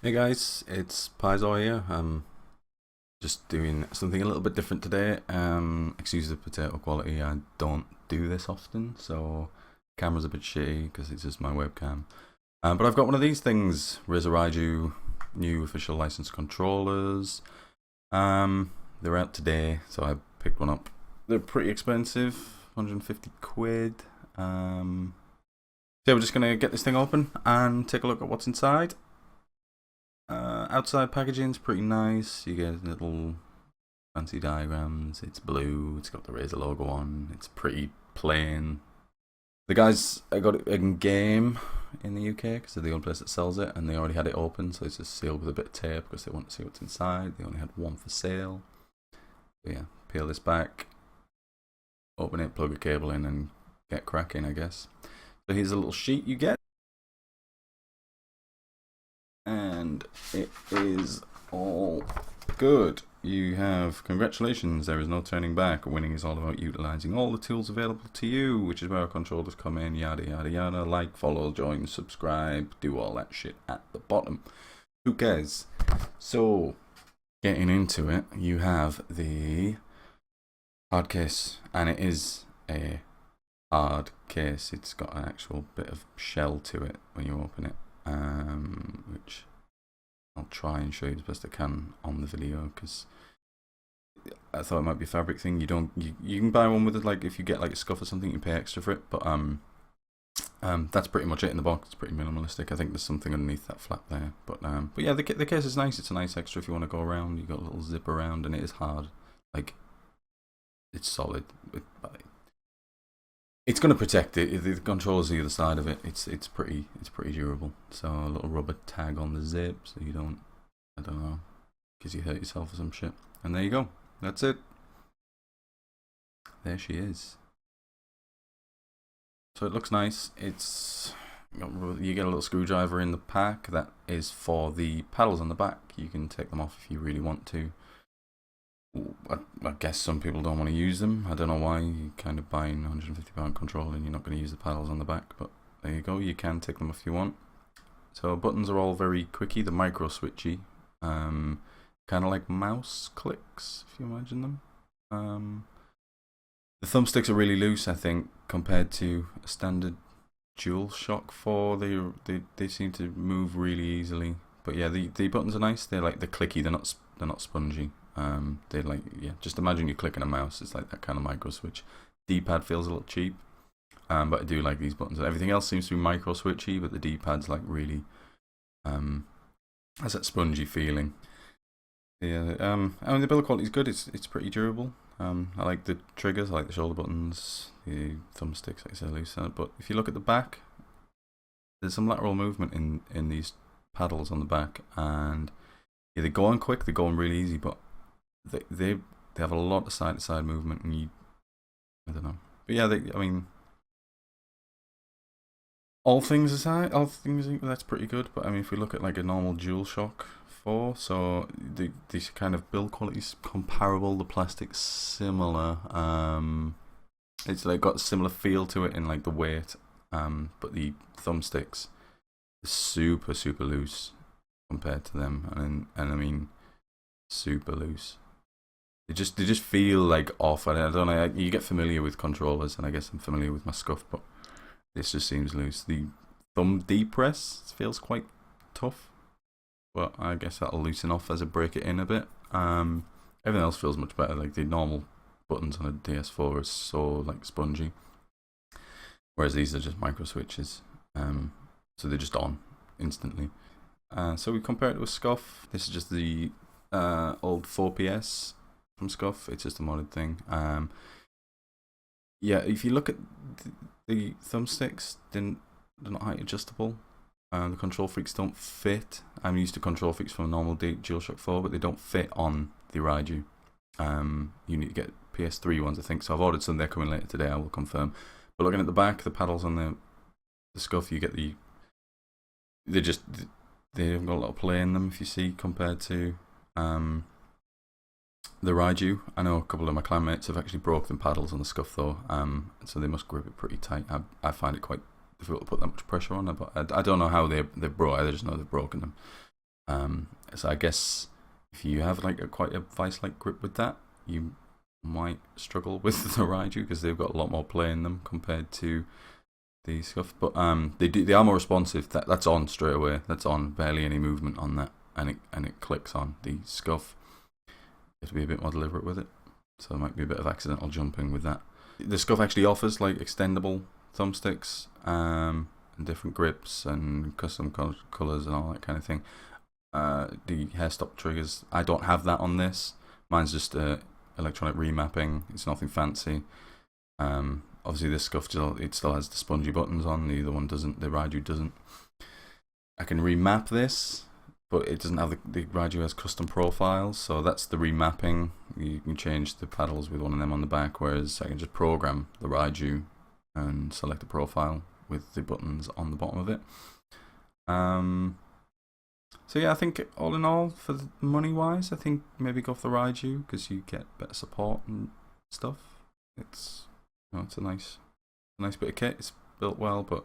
Hey guys, it's Paizo here. I'm just doing something a little bit different today. Excuse the potato quality, I don't do this often, so camera's a bit shitty because it's just my webcam. But I've got one of these things, Razer Raiju new official licensed controllers. They're out today, so I picked one up. They're pretty expensive, 150 quid. So yeah, we're just gonna get this thing open and take a look at what's inside. Outside packaging's pretty nice. You get little fancy diagrams. It's blue. It's got the Razer logo on. It's pretty plain. The guys I got it in game in the UK because they're the only place that sells it, and they already had it open, so it's just sealed with a bit of tape because they want to see what's inside. They only had one for sale. So yeah, peel this back, open it, plug a cable in, and get cracking, I guess. So here's a little sheet you get. And it is all good. You have, congratulations, there is no turning back. Winning is all about utilizing all the tools available to you, which is where our controllers come in, yada yada yada. Like, follow, join, subscribe, do all that shit at the bottom. Who cares? So, getting into it, you have the hard case, and it is a hard case. It's got an actual bit of shell to it when you open it. Which I'll try and show you as best I can on the video, because I thought it might be a fabric thing. You can buy one with it, like if you get like a Scuf or something, you pay extra for it. But that's pretty much it in the box. It's pretty minimalistic. I think there's something underneath that flap there. But yeah, the case is nice. It's a nice extra if you want to go around. You got a little zip around, and it is hard. Like, it's solid. It's going to protect it. The controller's the other side of it. It's pretty durable. So a little rubber tag on the zip, so you don't, I don't know, because you hurt yourself or some shit. And there you go. That's it. There she is. So it looks nice. You get a little screwdriver in the pack. That is for the paddles on the back. You can take them off if you really want to. I guess some people don't want to use them. I don't know why. You're kind of buying a £150 controller and you're not going to use the paddles on the back, but there you go. You can take them if you want. So buttons are all very quicky. The micro switchy, kind of like mouse clicks, if you imagine them. The thumbsticks are really loose, I think, compared to a standard DualShock 4. They seem to move really easily. But yeah, the buttons are nice. They're clicky. They're not spongy. They're like, yeah, just imagine you're clicking a mouse. It's like that kind of micro switch. D-pad feels a little cheap, but I do like these buttons. Everything else seems to be micro switchy, but the D-pad's like really has that spongy feeling. Yeah, I mean, the build quality is good. It's pretty durable. I like the triggers. I like the shoulder buttons. The thumbsticks, like I said, loose. But if you look at the back, there's some lateral movement in these paddles on the back, and yeah, they go on quick. They go on really easy, but they have a lot of side to side movement, and I don't know. But yeah, I mean, all things aside, that's pretty good. But I mean, if we look at like a normal DualShock 4, so these kind of build quality is comparable. The plastic's similar. It's like got a similar feel to it in like the weight. But the thumbsticks are super loose compared to them, and I mean, super loose. They just feel like off. I don't know. You get familiar with controllers, and I guess I'm familiar with my Scuf, but this just seems loose. The thumb depress feels quite tough, but I guess that'll loosen off as I break it in a bit. Everything else feels much better. Like the normal buttons on a DS4 are so like spongy, whereas these are just micro switches. So they're just on instantly. So we compare it with Scuf. This is just the old 4PS from Scuf. It's just a modded thing. Yeah, if you look at the thumbsticks, they're not height adjustable. The control freaks don't fit. I'm used to control freaks from a normal DualShock 4, but they don't fit on the Raiju. You need to get PS3 ones, I think. So I've ordered some. They're coming later today. I will confirm. But looking at the back, the paddles on the Scuf, you get they haven't got a lot of play in them, if you see, compared to the Raiju. I know a couple of my clanmates have actually broken paddles on the Scuf though, so they must grip it pretty tight. I find it quite difficult to put that much pressure on them, but I don't know how they broke. I just know they've broken them. So I guess if you have like quite a vice-like grip with that, you might struggle with the Raiju because they've got a lot more play in them compared to the Scuf. But they are more responsive. That's on straight away. That's on, barely any movement on that, and it clicks on. The Scuf, you have to be a bit more deliberate with it, so there might be a bit of accidental jumping with that. The Scuf actually offers like extendable thumbsticks, and different grips and custom colours and all that kind of thing. The hair stop triggers, I don't have that on this. Mine's just electronic remapping. It's nothing fancy. Obviously this Scuf still has the spongy buttons on. The other one doesn't. The Raiju doesn't. I can remap this, but it doesn't have the Raiju has custom profiles, so that's the remapping. You can change the paddles with one of them on the back, whereas I can just program the Raiju and select a profile with the buttons on the bottom of it. So yeah, I think all in all, for the money wise, I think maybe go for the Raiju because you get better support and stuff. It's it's a nice bit of kit. It's built well, but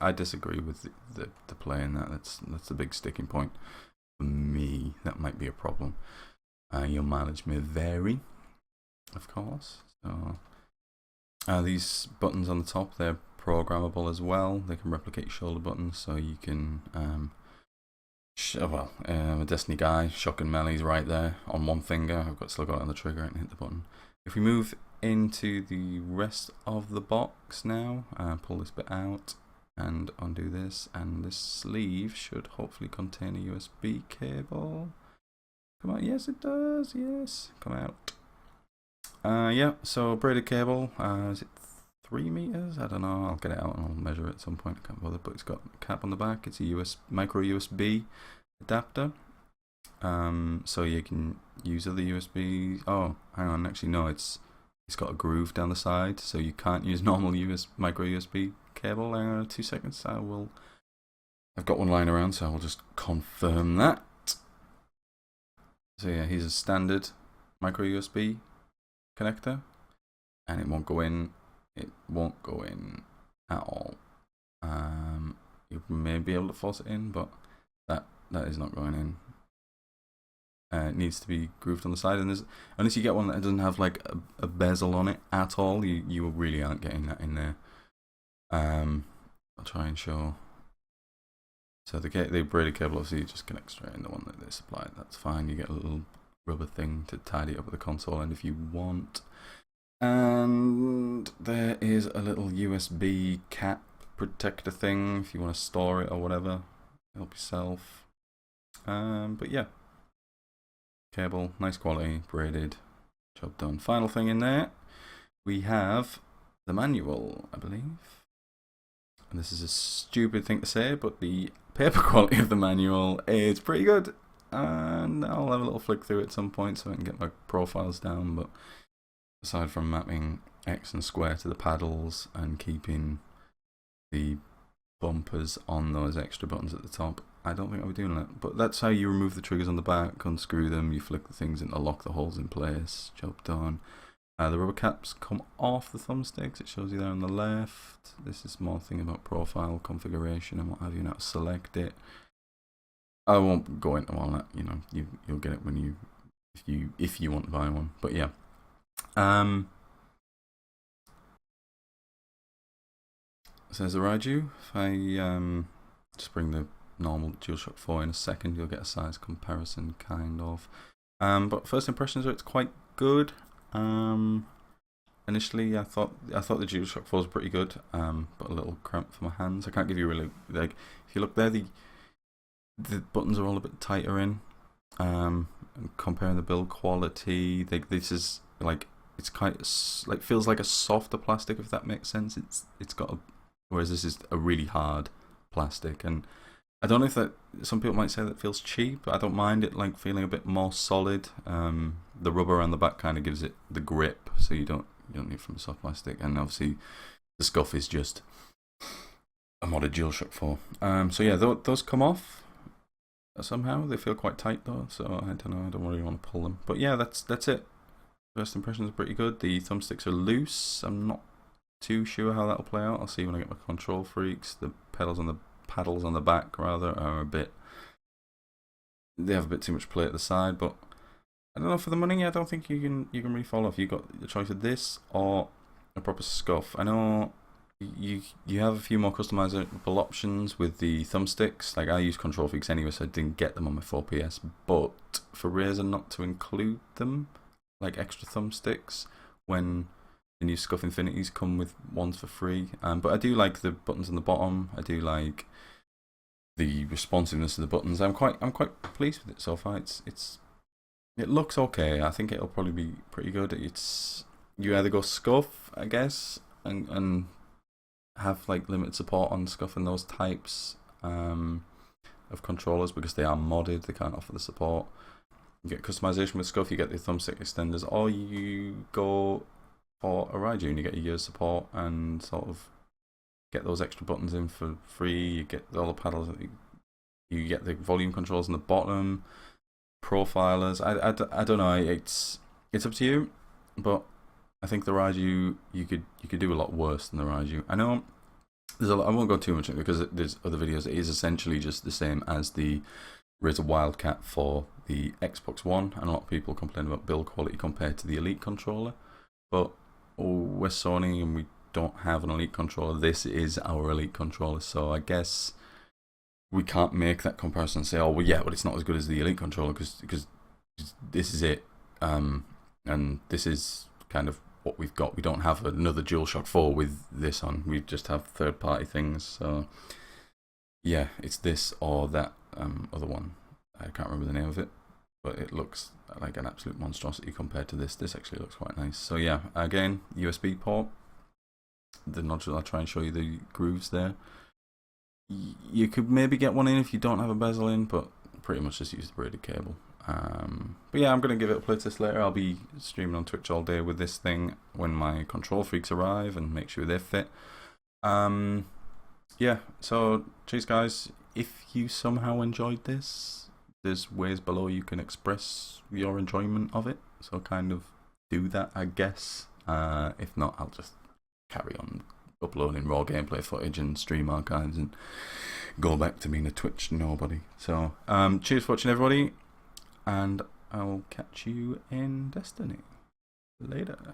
I disagree with the play in that. That's a big sticking point for me. That might be a problem. Your mileage may vary, of course. So these buttons on the top, they're programmable as well. They can replicate shoulder buttons, so you can I'm a Destiny guy. Shotgun melee's right there on one finger. Still got it on the trigger and hit the button. If we move into the rest of the box now, pull this bit out and undo this, and this sleeve should hopefully contain a USB cable. Come out, yes it does, yes, come out. Yeah, so braided cable, is it 3 meters? I don't know, I'll get it out and I'll measure it at some point, I can't bother, but it's got a cap on the back. It's a micro USB adapter, so you can use other USBs. Oh, hang on, actually no, it's got a groove down the side, so you can't use normal micro USB cable. Hang on 2 seconds, I've got one lying around, so I'll just confirm that. So yeah, here's a standard micro USB connector, and it won't go in. It won't go in at all. You may be able to force it in, but that is not going in. It needs to be grooved on the side, and unless you get one that doesn't have like a bezel on it at all, you really aren't getting that in there. I'll try and show. So the braided cable obviously just connects straight in the one that they supplied. That's fine. You get a little rubber thing to tidy it up with the console end if you want. And there is a little USB cap protector thing if you want to store it or whatever. Help yourself. But yeah. Cable, nice quality, braided, job done. Final thing in there, we have the manual, I believe. And this is a stupid thing to say, but the paper quality of the manual is pretty good. And I'll have a little flick through it at some point so I can get my profiles down. But aside from mapping X and square to the paddles and keeping the bumpers on those extra buttons at the top, I don't think I'll be doing that. But that's how you remove the triggers on the back, unscrew them, you flick the things in to lock the holes in place. Job done. The rubber caps come off the thumbsticks. It shows you there on the left. This is more thing about profile configuration and what have you. Now select it. I won't go into all that. You'll get it when if you want to buy one. But yeah. So there's a Raiju. If I just bring the normal DualShock 4 in a second, you'll get a size comparison, kind of. But first impressions are it's quite good. Initially, I thought the DualShock 4 was pretty good, but a little cramped for my hands. I can't give you really like. If you look there, the buttons are all a bit tighter in. And comparing the build quality, this is like it's kind of like feels like a softer plastic, if that makes sense. It's got whereas this is a really hard plastic, and I don't know if that some people might say that feels cheap. I don't mind it like feeling a bit more solid. The rubber around the back kind of gives it the grip, so you don't need from soft plastic. And obviously, the Scuf is just a modded DualShock 4. So yeah, those come off somehow. They feel quite tight though, so I don't know. I don't really want to pull them. But yeah, that's it. First impressions are pretty good. The thumbsticks are loose. I'm not too sure how that'll play out. I'll see when I get my Kontrol Freeks. The paddles on the back rather are a bit they have a bit too much play at the side, but I don't know, for the money I don't think you can really fall off. You got the choice of this or a proper Scuf. I know you have a few more customizable options with the thumbsticks. Like I use Control Freaks anyway, so I didn't get them on my 4PS. But for Razer not to include them, like extra thumbsticks, when the new Scuf Infinities come with ones for free. But I do like the buttons on the bottom. I do like the responsiveness of the buttons. I'm quite pleased with it so far. It looks okay. I think it'll probably be pretty good. You either go Scuf, I guess, and have like limited support on Scuf and those types of controllers because they are modded. They can't offer the support. You get customization with Scuf. You get the thumbstick extenders, or you go for a Raiju and you get a year's support and sort of get those extra buttons in for free. You get all the paddles. You get the volume controls on the bottom. Profilers. I don't know. It's up to you, but I think the Raju you could do a lot worse than the Raju. I know there's a lot. I won't go too much into it because there's other videos. It is essentially just the same as the Razer Wildcat for the Xbox One, and a lot of people complain about build quality compared to the Elite controller. But we're Sony and we don't have an Elite controller. This is our Elite controller, so I guess we can't make that comparison and say, oh, well, yeah, but it's not as good as the Elite controller because this is it, and this is kind of what we've got. We don't have another DualShock 4 with this on. We just have third-party things. So, yeah, it's this or that other one. I can't remember the name of it, but it looks like an absolute monstrosity compared to this. This actually looks quite nice. So, yeah, again, USB port. The nodule, I'll try and show you the grooves there. You could maybe get one in if you don't have a bezel in, but pretty much just use the braided cable. But yeah, I'm going to give it a play test later. I'll be streaming on Twitch all day with this thing when my Control Freaks arrive and make sure they fit. Yeah, so cheers guys. If you somehow enjoyed this, there's ways below you can express your enjoyment of it. So kind of do that, I guess. If not, I'll just carry on uploading raw gameplay footage and stream archives and go back to being a Twitch nobody. So cheers for watching everybody, and I'll catch you in Destiny later.